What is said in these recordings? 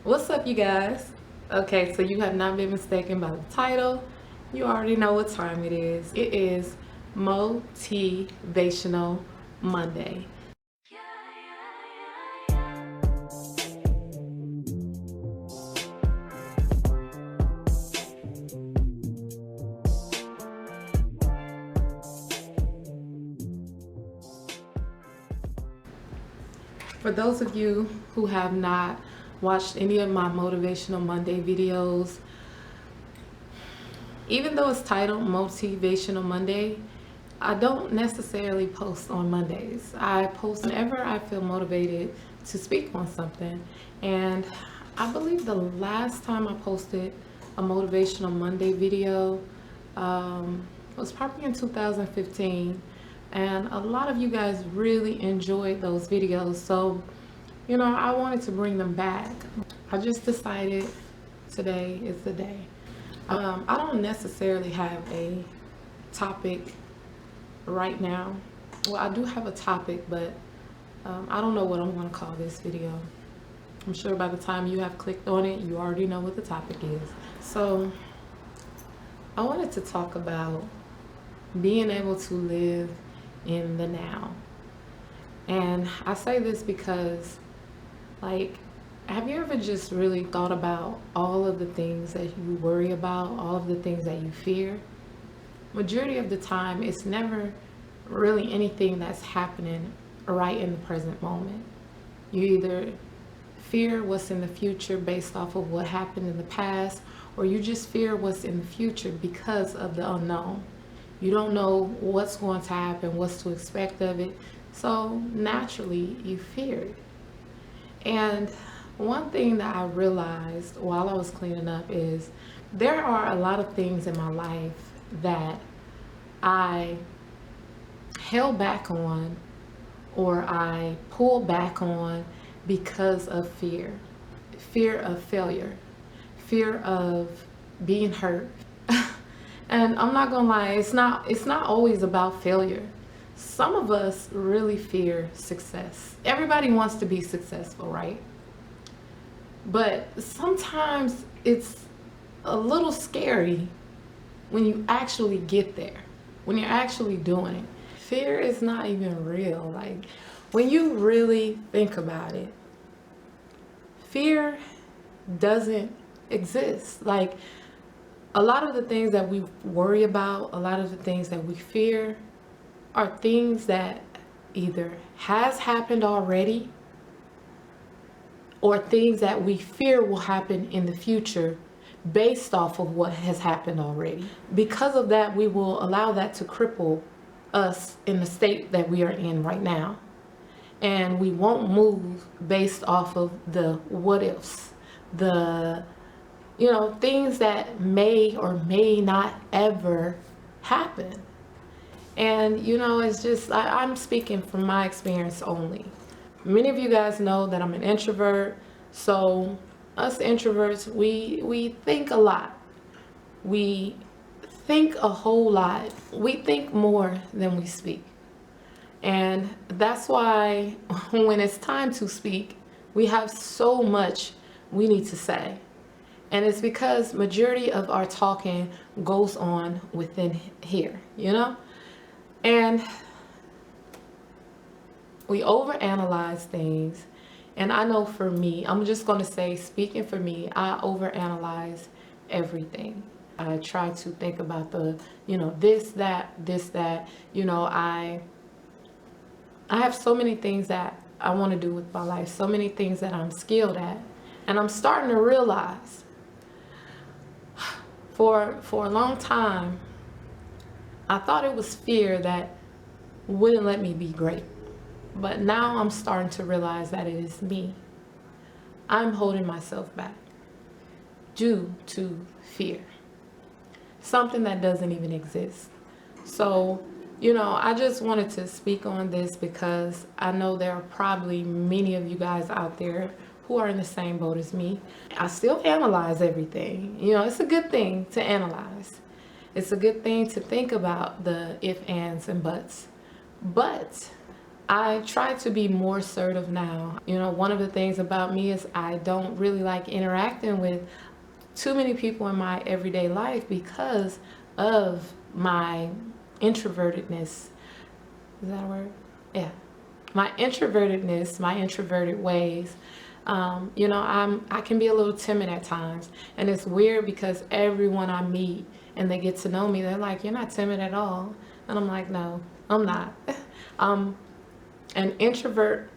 What's up, you guys? Okay, so you have not been mistaken by the title. You already know what time it is. It is Mo-TEE-vational Monday. For those of you who have not watched any of my Motivational Monday videos, even though it's titled Motivational Monday, I don't necessarily post on Mondays. I post whenever I feel motivated to speak on something. And I believe the last time I posted a Motivational Monday video was probably in 2015. And a lot of you guys really enjoyed those videos. So, I wanted to bring them back. I just decided today is the day. I don't necessarily have a topic right now. Well, I do have a topic, but I don't know what I'm going to call this video. I'm sure by the time you have clicked on it, you already know what the topic is. So I wanted to talk about being able to live in the now. And I say this because, have you ever just really thought about all of the things that you worry about, all of the things that you fear? Majority of the time, it's never really anything that's happening right in the present moment. You either fear what's in the future based off of what happened in the past, or you just fear what's in the future because of the unknown. You don't know what's going to happen, what's to expect of it, so naturally you fear it. And one thing that I realized while I was cleaning up is there are a lot of things in my life that I held back on or I pulled back on because of fear. Fear of failure, fear of being hurt. And I'm not gonna lie, it's not always about failure. Some of us really fear success. Everybody wants to be successful, right? But sometimes it's a little scary when you actually get there, when you're actually doing it. Fear is not even real. When you really think about it, fear doesn't exist. A lot of the things that we worry about, a lot of the things that we fear are things that either has happened already or things that we fear will happen in the future based off of what has happened already. Because of that, we will allow that to cripple us in the state that we are in right now. And we won't move based off of the what ifs, the things that may or may not ever happen. And it's just, I'm speaking from my experience only. Many of you guys know that I'm an introvert. So us introverts, we think a lot. We think a whole lot. We think more than we speak. And that's why when it's time to speak, we have so much we need to say. And it's because majority of our talking goes on within here, And we overanalyze things. And I know for me, I'm just going to say, speaking for me, I overanalyze everything. I try to think about the, this, that. I have so many things that I want to do with my life, so many things that I'm skilled at. And I'm starting to realize for a long time, I thought it was fear that wouldn't let me be great. But now I'm starting to realize that it is me. I'm holding myself back due to fear. Something that doesn't even exist. So, I just wanted to speak on this because I know there are probably many of you guys out there who are in the same boat as me. I still analyze everything. It's a good thing to analyze. It's a good thing to think about the if, ands, and buts. But I try to be more assertive now. You know, one of the things about me is I don't really like interacting with too many people in my everyday life because of my introvertedness. Is that a word? Yeah. My introvertedness, my introverted ways. You know, I can be a little timid at times, and it's weird because everyone I meet and they get to know me, they're like, "You're not timid at all," and I'm like, "No, I'm not." I'm an introvert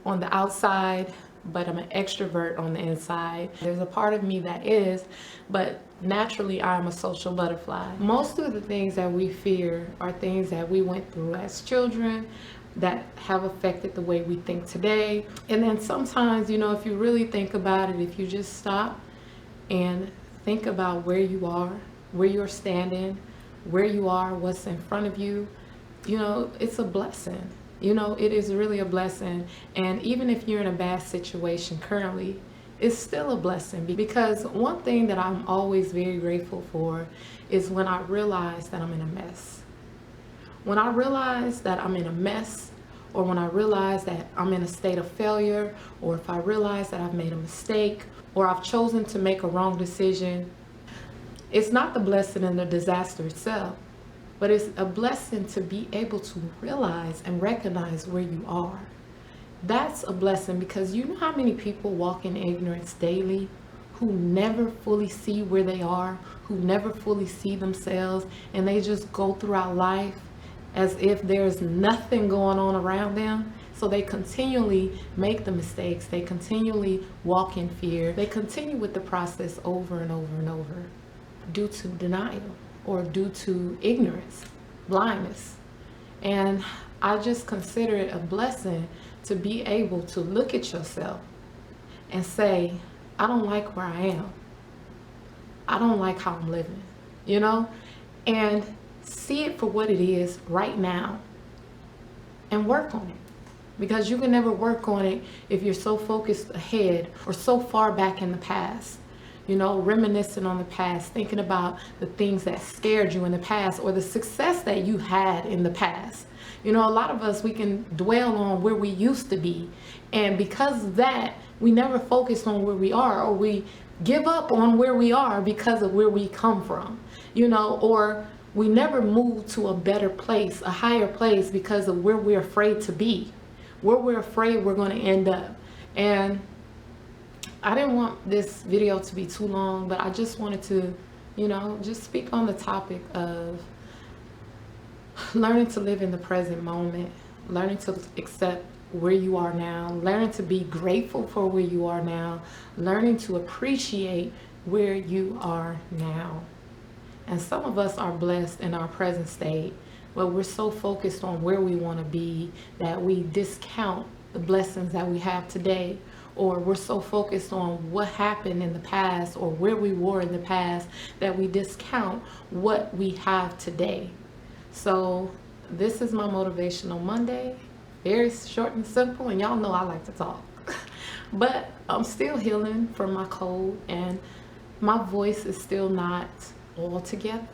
on the outside, but I'm an extrovert on the inside. There's a part of me that is, but naturally I'm a social butterfly. Most of the things that we fear are things that we went through as children that have affected the way we think today. And then sometimes, you know, if you really think about it, if you just stop and think about where you are, where you're standing, where you are, what's in front of you, you know, it's a blessing. You know, it is really a blessing. And even if you're in a bad situation currently, it's still a blessing, because one thing that I'm always very grateful for is when I realize that I'm in a mess. When I realize that I'm in a mess, or when I realize that I'm in a state of failure, or if I realize that I've made a mistake, or I've chosen to make a wrong decision, it's not the blessing in the disaster itself, but it's a blessing to be able to realize and recognize where you are. That's a blessing, because you know how many people walk in ignorance daily, who never fully see where they are, who never fully see themselves, and they just go throughout life as if there's nothing going on around them. So they continually make the mistakes, they continually walk in fear, they continue with the process over and over and over due to denial or due to ignorance, blindness. And I just consider it a blessing to be able to look at yourself and say, I don't like where I am. I don't like how I'm living, you know? And see it for what it is right now and work on it. Because you can never work on it if you're so focused ahead or so far back in the past. You know, reminiscing on the past, thinking about the things that scared you in the past or the success that you had in the past. You know, a lot of us, we can dwell on where we used to be. And because of that, we never focus on where we are, or we give up on where we are because of where we come from, you know, or we never move to a better place, a higher place, because of where we're afraid to be, where we're afraid we're going to end up. And I didn't want this video to be too long, but I just wanted to, you know, just speak on the topic of learning to live in the present moment, learning to accept where you are now, learning to be grateful for where you are now, learning to appreciate where you are now. And some of us are blessed in our present state, but we're so focused on where we want to be that we discount the blessings that we have today. Or we're so focused on what happened in the past or where we were in the past that we discount what we have today. So this is my Motivational Monday. Very short and simple, and y'all know I like to talk. But I'm still healing from my cold, and my voice is still not all together,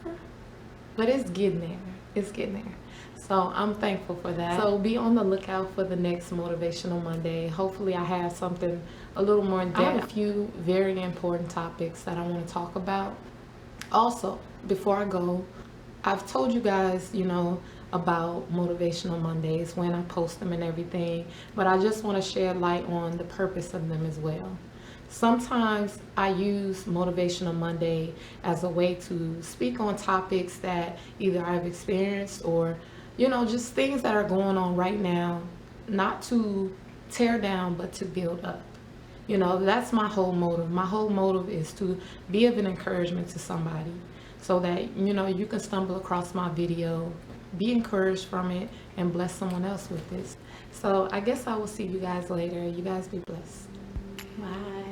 but it's getting there. It's getting there. So I'm thankful for that. So be on the lookout for the next Motivational Monday. Hopefully I have something a little more in depth. I have a few very important topics that I want to talk about. Also, before I go, I've told you guys, you know, about Motivational Mondays, when I post them and everything, but I just want to shed light on the purpose of them as well. Sometimes I use Motivational Monday as a way to speak on topics that either I've experienced or, you know, just things that are going on right now, not to tear down, but to build up. You know, that's my whole motive. My whole motive is to be of an encouragement to somebody so that, you know, you can stumble across my video, be encouraged from it, and bless someone else with this. So I guess I will see you guys later. You guys be blessed. Bye.